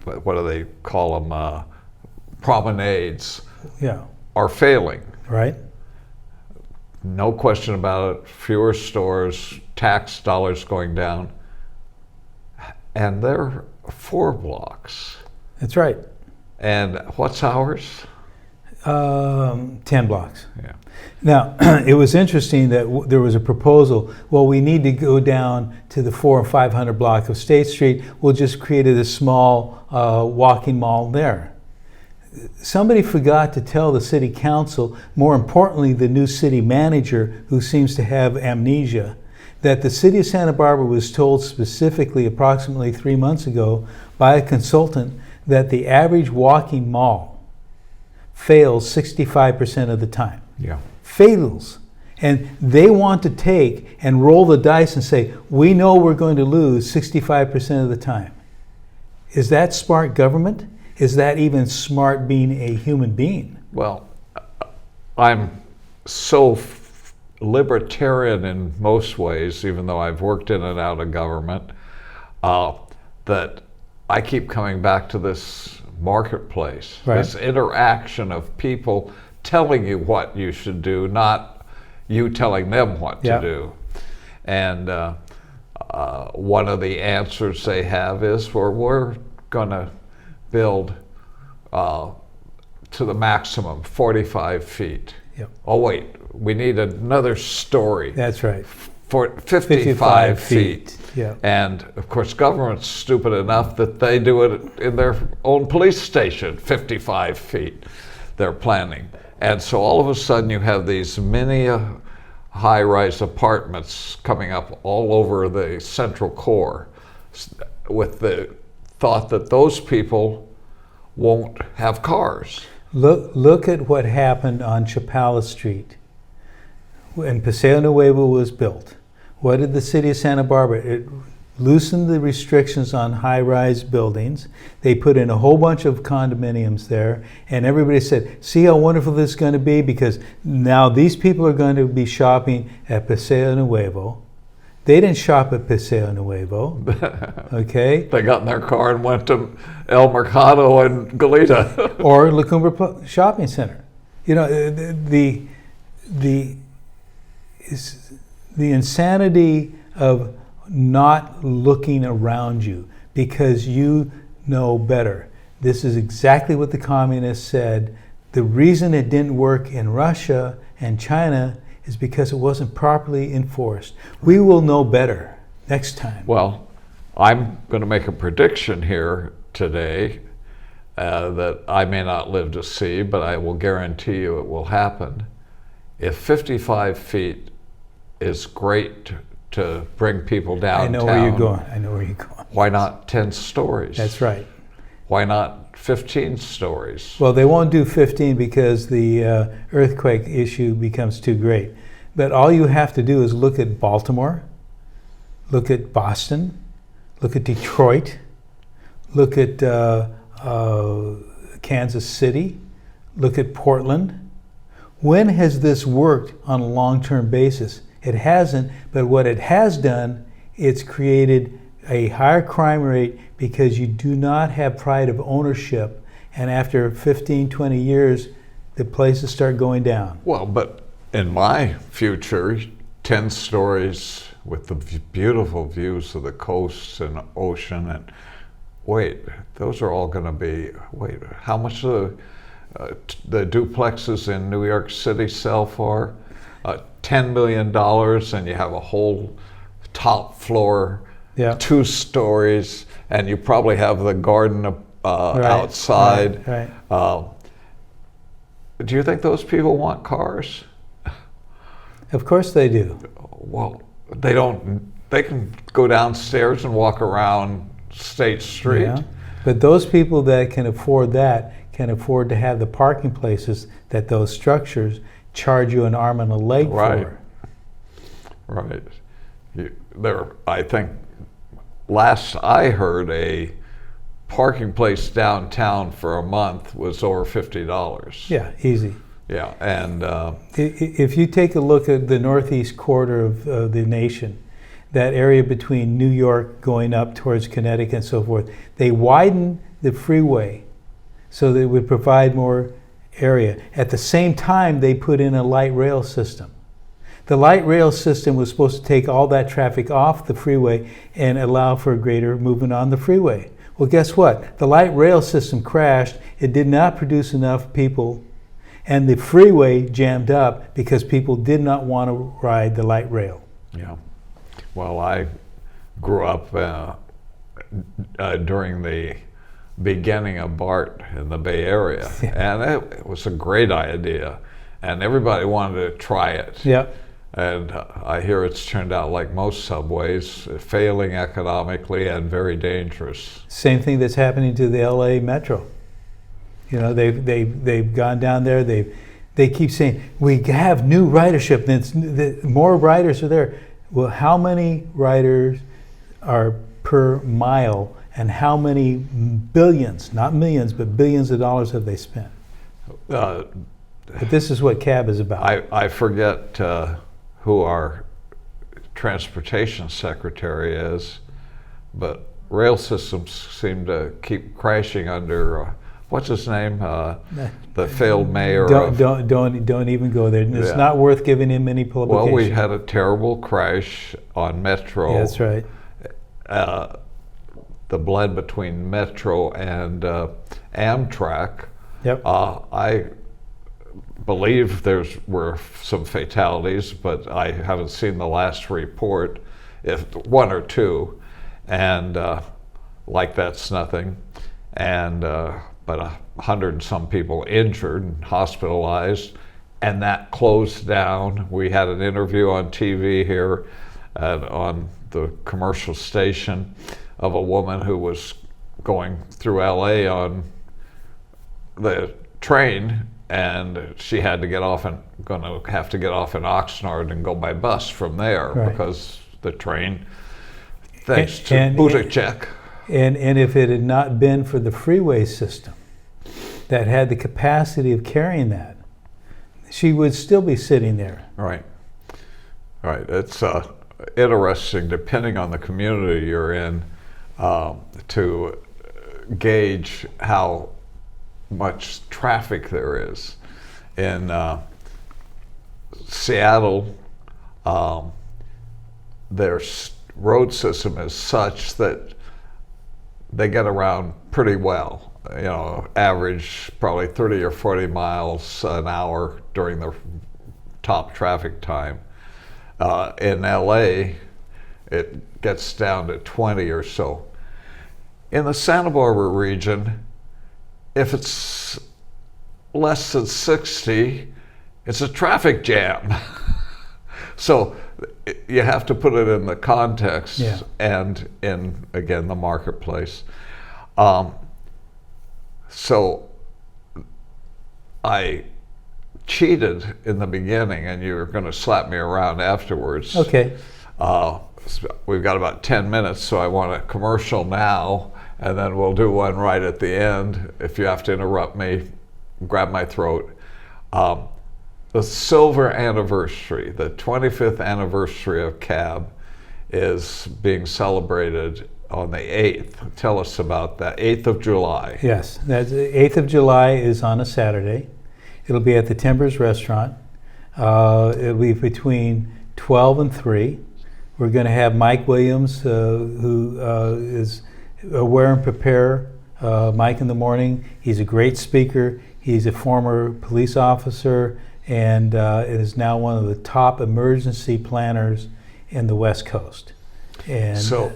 [SPEAKER 1] what do they call them, promenades,
[SPEAKER 2] yeah,
[SPEAKER 1] are failing.
[SPEAKER 2] Right.
[SPEAKER 1] No question about it. Fewer stores, tax dollars going down. And they're 4 blocks.
[SPEAKER 2] That's right.
[SPEAKER 1] And what's ours?
[SPEAKER 2] 10 blocks.
[SPEAKER 1] Yeah.
[SPEAKER 2] Now, it was interesting that there was a proposal, well, we need to go down to the 400 and 500 block of State Street. We'll just create a small walking mall there. Somebody forgot to tell the city council, more importantly, the new city manager, who seems to have amnesia, that the city of Santa Barbara was told specifically approximately 3 months ago by a consultant that the average walking mall fails 65% of the time.
[SPEAKER 1] Yeah.
[SPEAKER 2] Fails. And they want to take and roll the dice and say, we know we're going to lose 65% of the time. Is that smart government? Is that even smart being a human being?
[SPEAKER 1] Well, I'm so libertarian in most ways, even though I've worked in and out of government, that I keep coming back to this marketplace,
[SPEAKER 2] right,
[SPEAKER 1] this interaction of people telling you what you should do, not you telling them what to do. And one of the answers they have is, well, we're going to build to the maximum 45 feet.
[SPEAKER 2] Yep.
[SPEAKER 1] Oh wait, we need another story.
[SPEAKER 2] That's right.
[SPEAKER 1] For 55 feet.
[SPEAKER 2] Yeah.
[SPEAKER 1] And of course, government's stupid enough that they do it in their own police station, 55 feet they're planning. And so all of a sudden you have these mini high-rise apartments coming up all over the central core with the thought that those people won't have cars.
[SPEAKER 2] Look at what happened on Chapala Street when Paseo Nuevo was built. What did the city of Santa Barbara? It loosened the restrictions on high-rise buildings. They put in a whole bunch of condominiums there, and everybody said, see how wonderful this is going to be, because now these people are going to be shopping at Paseo Nuevo. They didn't shop at Paseo Nuevo, okay?
[SPEAKER 1] They got in their car and went to El Mercado and Goleta.
[SPEAKER 2] Or La Cumbre Shopping Center. You know, the insanity of not looking around you because you know better. This is exactly what the communists said. The reason it didn't work in Russia and China is because it wasn't properly enforced. We will know better next time.
[SPEAKER 1] Well, I'm going to make a prediction here today that I may not live to see, but I will guarantee you it will happen. If 55 feet is great to bring people downtown,
[SPEAKER 2] I know where you're going.
[SPEAKER 1] Why not 10 stories?
[SPEAKER 2] That's right.
[SPEAKER 1] Why not 15 stories?
[SPEAKER 2] Well, they won't do 15 because the earthquake issue becomes too great. But all you have to do is look at Baltimore, look at Boston, look at Detroit, look at Kansas City, look at Portland. When has this worked on a long-term basis? It hasn't, but what it has done, it's created a higher crime rate because you do not have pride of ownership. And after 15, 20 years, the places start going down.
[SPEAKER 1] Well, but in my future, 10 stories with the beautiful views of the coast and ocean, and wait, those are all going to be, how much of the the duplexes in New York City sell for $10 million, and you have a whole top floor,
[SPEAKER 2] Yeah.
[SPEAKER 1] 2 stories, and you probably have the garden outside.
[SPEAKER 2] Right.
[SPEAKER 1] Do you think those people want cars?
[SPEAKER 2] Of course they do.
[SPEAKER 1] Well, they don't. They can go downstairs and walk around State Street.
[SPEAKER 2] Yeah. But those people that can afford that can afford to have the parking places that those structures charge you an arm and a leg
[SPEAKER 1] Right.
[SPEAKER 2] for.
[SPEAKER 1] Right. I think last I heard, a parking place downtown for a month was over $50.
[SPEAKER 2] Yeah, easy.
[SPEAKER 1] Yeah, and
[SPEAKER 2] If you take a look at the northeast quarter of the nation, that area between New York going up towards Connecticut and so forth, they widened the freeway so that it would provide more area. At the same time, they put in a light rail system. The light rail system was supposed to take all that traffic off the freeway and allow for greater movement on the freeway. Well, guess what? The light rail system crashed. It did not produce enough people, and the freeway jammed up because people did not want to ride the light rail.
[SPEAKER 1] yeah. Well, I grew up during the beginning of BART in the Bay Area, and it was a great idea, and everybody wanted to try it.
[SPEAKER 2] Yeah.
[SPEAKER 1] And I hear it's turned out like most subways, failing economically and very dangerous.
[SPEAKER 2] Same thing that's happening to the LA Metro. You know, they've gone down there. They keep saying we have new ridership. And more riders are there. Well, how many riders are per mile, and how many billions, not millions, but billions of dollars have they spent? But this is what CAB is about.
[SPEAKER 1] I forget who our transportation secretary is, but rail systems seem to keep crashing under what's his name? The failed mayor.
[SPEAKER 2] Don't even go there. It's not worth giving him any publication.
[SPEAKER 1] Well, we had a terrible crash on Metro.
[SPEAKER 2] Yeah, that's right.
[SPEAKER 1] The blend between Metro and Amtrak.
[SPEAKER 2] Yep.
[SPEAKER 1] I believe were some fatalities, but I haven't seen the last report, if 1 or 2, and like that's nothing. And but 100 and some people injured and hospitalized, and that closed down. We had an interview on TV here on the commercial station of a woman who was going through LA on the train, and she had to get off and going to have to get off in Oxnard and go by bus from there,
[SPEAKER 2] right,
[SPEAKER 1] because the train, thanks to Buttigieg.
[SPEAKER 2] And if it had not been for the freeway system that had the capacity of carrying that, she would still be sitting there.
[SPEAKER 1] Right. Right. It's interesting, depending on the community you're in, to gauge how much traffic there is. In Seattle, their road system is such that they get around pretty well. You know, average probably 30 or 40 miles an hour during the top traffic time. In LA, it gets down to 20 or so. In the Santa Barbara region, if it's less than 60, it's a traffic jam. So you have to put it in the context,
[SPEAKER 2] yeah,
[SPEAKER 1] and in, again, the marketplace. So I cheated in the beginning, and you're going to slap me around afterwards.
[SPEAKER 2] Okay.
[SPEAKER 1] We've got about 10 minutes, so I want a commercial now, and then we'll do one right at the end. If you have to interrupt me, grab my throat. The silver anniversary, the 25th anniversary of CAB, is being celebrated on the 8th. Tell us about that, 8th of July.
[SPEAKER 2] Yes, that's 8th of July is on a Saturday. It'll be at the Timbers Restaurant. It'll be between 12 and 3. We're going to have Mike Williams, who is Aware and Prepare, Mike in the Morning. He's a great speaker. He's a former police officer and is now one of the top emergency planners in the West Coast. And
[SPEAKER 1] So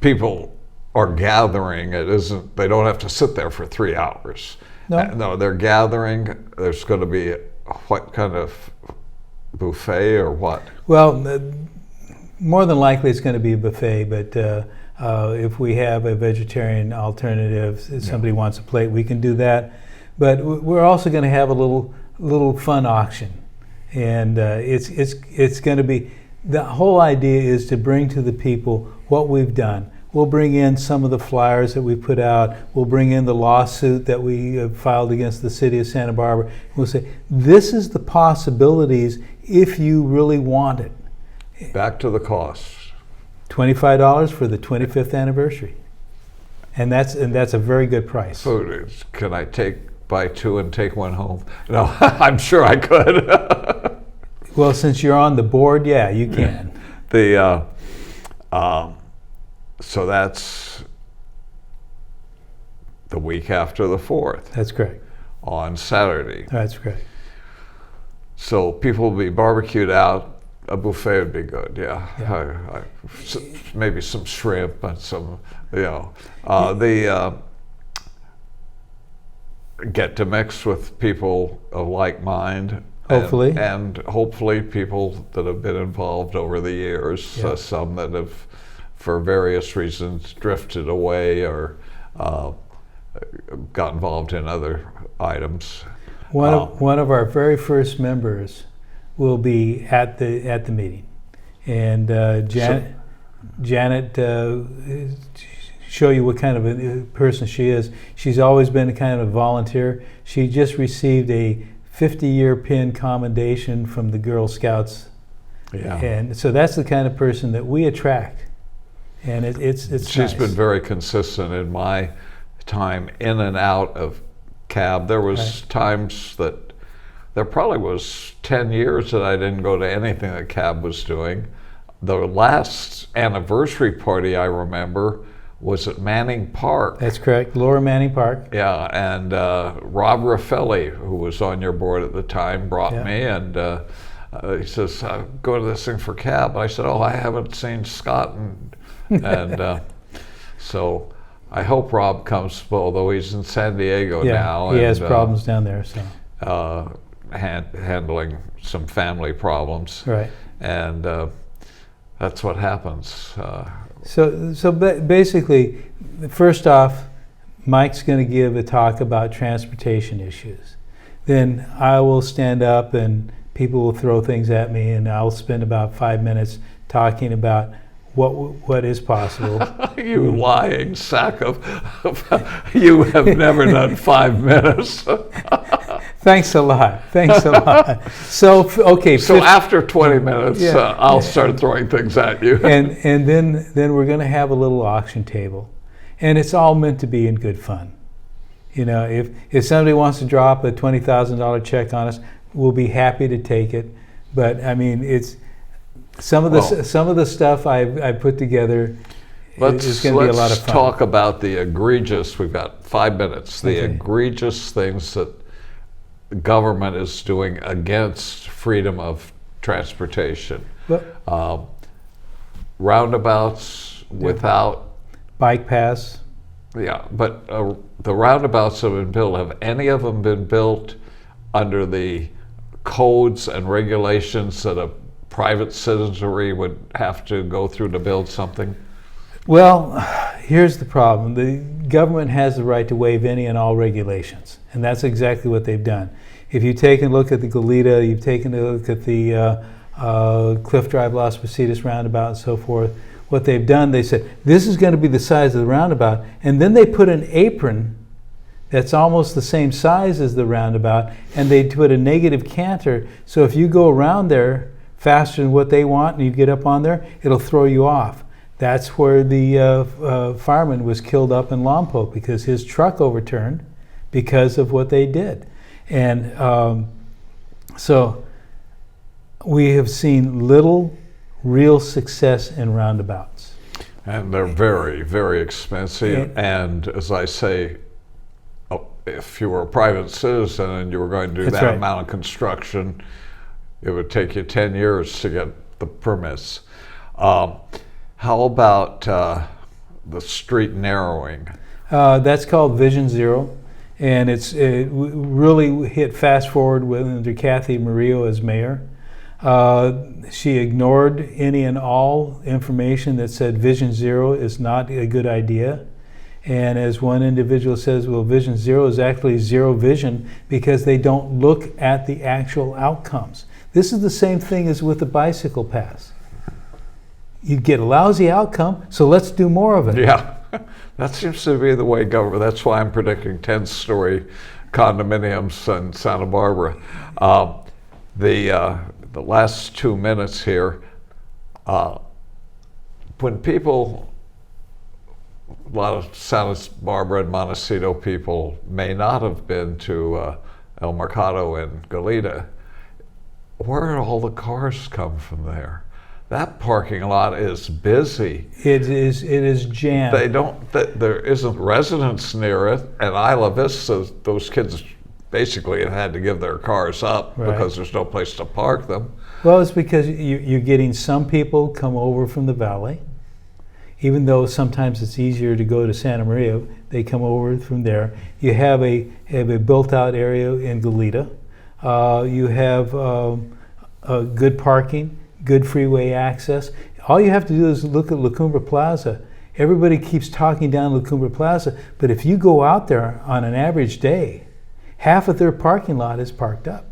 [SPEAKER 1] people are gathering. It isn't. They don't have to sit there for 3 hours. No, they're gathering. There's going to be what kind of buffet or what?
[SPEAKER 2] well, more than likely it's going to be a buffet, but if we have a vegetarian alternative, if somebody wants a plate, we can do that. But we're also going to have a little fun auction, and it's going to be, the whole idea is to bring to the people what we've done. We'll bring in some of the flyers that we put out. We'll bring in the lawsuit that we filed against the city of Santa Barbara. We'll say, this is the possibilities if you really want it.
[SPEAKER 1] Back to the cost.
[SPEAKER 2] $25 for the 25th anniversary. And that's a very good price.
[SPEAKER 1] So can I buy 2 and take 1 home? No, I'm sure I could.
[SPEAKER 2] Well, since you're on the board, yeah, you can.
[SPEAKER 1] So that's the week after the 4th.
[SPEAKER 2] That's correct.
[SPEAKER 1] On Saturday.
[SPEAKER 2] That's correct.
[SPEAKER 1] So people will be barbecued out. A buffet would be good, yeah. Maybe some shrimp and some, get to mix with people of like mind.
[SPEAKER 2] Hopefully.
[SPEAKER 1] And hopefully people that have been involved over the years, some that have, for various reasons, drifted away or got involved in other items.
[SPEAKER 2] One of our very first members will be at the meeting, and Janet show you what kind of a person she is. She's always been a kind of volunteer. She just received a 50-year pin commendation from the Girl Scouts, and so that's the kind of person that we attract, and it's
[SPEAKER 1] She's
[SPEAKER 2] nice.
[SPEAKER 1] been very consistent in my time in and out of CAB. There was times that there probably was 10 years that I didn't go to anything that CAB was doing. The last anniversary party I remember was at Manning Park.
[SPEAKER 2] That's correct, Lower Manning Park.
[SPEAKER 1] Yeah, and Rob Raffelli, who was on your board at the time, brought me, and he says, go to this thing for CAB. I said, I haven't seen Scott. And so I hope Rob comes, although he's in San Diego now.
[SPEAKER 2] He has problems down there, so.
[SPEAKER 1] Handling some family problems.
[SPEAKER 2] Right.
[SPEAKER 1] And that's what happens.
[SPEAKER 2] So basically, first off, Mike's going to give a talk about transportation issues. Then I will stand up and people will throw things at me, and I'll spend about 5 minutes talking about what is possible.
[SPEAKER 1] You lying sack of you have never done 5 minutes.
[SPEAKER 2] Thanks a lot. So
[SPEAKER 1] after 20 minutes, I'll start throwing things at you.
[SPEAKER 2] and then we're going to have a little auction table, and it's all meant to be in good fun. If somebody wants to drop a $20,000 check on us, we'll be happy to take it. But I mean, it's some of the stuff I put together. It's going to be a lot of fun.
[SPEAKER 1] Let's talk about the egregious. We've got 5 minutes. The egregious things that the government is doing against freedom of transportation. Roundabouts without
[SPEAKER 2] bike pass.
[SPEAKER 1] Yeah, but the roundabouts have been built. Have any of them been built under the codes and regulations that a private citizenry would have to go through to build something?
[SPEAKER 2] Well, here's the problem. The government has the right to waive any and all regulations, and that's exactly what they've done. If you take a look at the Goleta, you've taken a look at the Cliff Drive Las Positas roundabout and so forth, what they've done, they said, this is going to be the size of the roundabout, and then they put an apron that's almost the same size as the roundabout, and they put a negative canter, so if you go around there faster than what they want and you get up on there, it'll throw you off. That's where the fireman was killed up in Lompoc, because his truck overturned because of what they did. And so we have seen little real success in roundabouts. And
[SPEAKER 1] they're very, very expensive. And as I say, if you were a private citizen and you were going to do
[SPEAKER 2] That's
[SPEAKER 1] that
[SPEAKER 2] right.
[SPEAKER 1] amount of construction, it would take you 10 years to get the permits. How about the street narrowing?
[SPEAKER 2] That's called Vision Zero, and it really hit fast forward under Kathy Murillo as mayor. She ignored any and all information that said Vision Zero is not a good idea. And as one individual says, well, Vision Zero is actually zero vision because they don't look at the actual outcomes. This is the same thing as with the bicycle pass. You get a lousy outcome, so let's do more of it.
[SPEAKER 1] Yeah, that seems to be the way government. That's why I'm predicting 10-story condominiums in Santa Barbara. The last 2 minutes here, when people, a lot of Santa Barbara and Montecito people may not have been to El Mercado and Goleta, where do all the cars come from there? That parking lot is busy.
[SPEAKER 2] It is jammed.
[SPEAKER 1] There isn't residents near it, and Isla Vista, those kids basically have had to give their cars up
[SPEAKER 2] Right.
[SPEAKER 1] because there's no place to park them.
[SPEAKER 2] Well, it's because you're getting some people come over from the valley, even though sometimes it's easier to go to Santa Maria, they come over from there. You have a built-out area in Goleta. You have good parking, good freeway access. All you have to do is look at La Cumbre Plaza. Everybody keeps talking down La Cumbre Plaza, but if you go out there on an average day, half of their parking lot is parked up.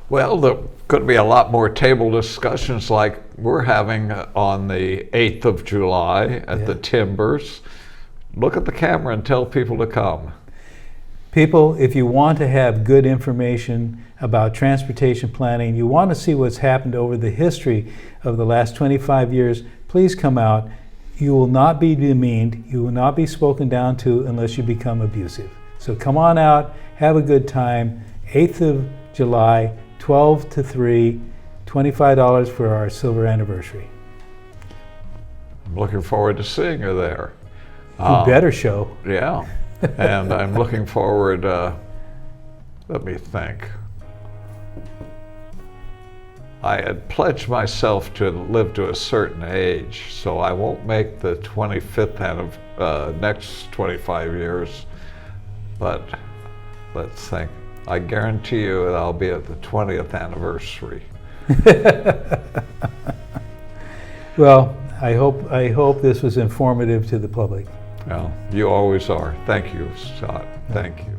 [SPEAKER 1] Well, there could be a lot more table discussions like we're having on the 8th of July at the Timbers. Look at the camera and tell people to come.
[SPEAKER 2] People, if you want to have good information about transportation planning, you want to see what's happened over the history of the last 25 years, please come out. You will not be demeaned. You will not be spoken down to unless you become abusive. So come on out, have a good time. 8th of July, 12 to 3, $25 for our silver anniversary.
[SPEAKER 1] I'm looking forward to seeing you there.
[SPEAKER 2] You better show.
[SPEAKER 1] Yeah, and I'm looking forward, let me think. I had pledged myself to live to a certain age, so I won't make the 25th next 25 years, but let's think. I guarantee you that I'll be at the 20th anniversary.
[SPEAKER 2] Well, I hope this was informative to the public.
[SPEAKER 1] Well, you always are. Thank you, Scott. Thank you.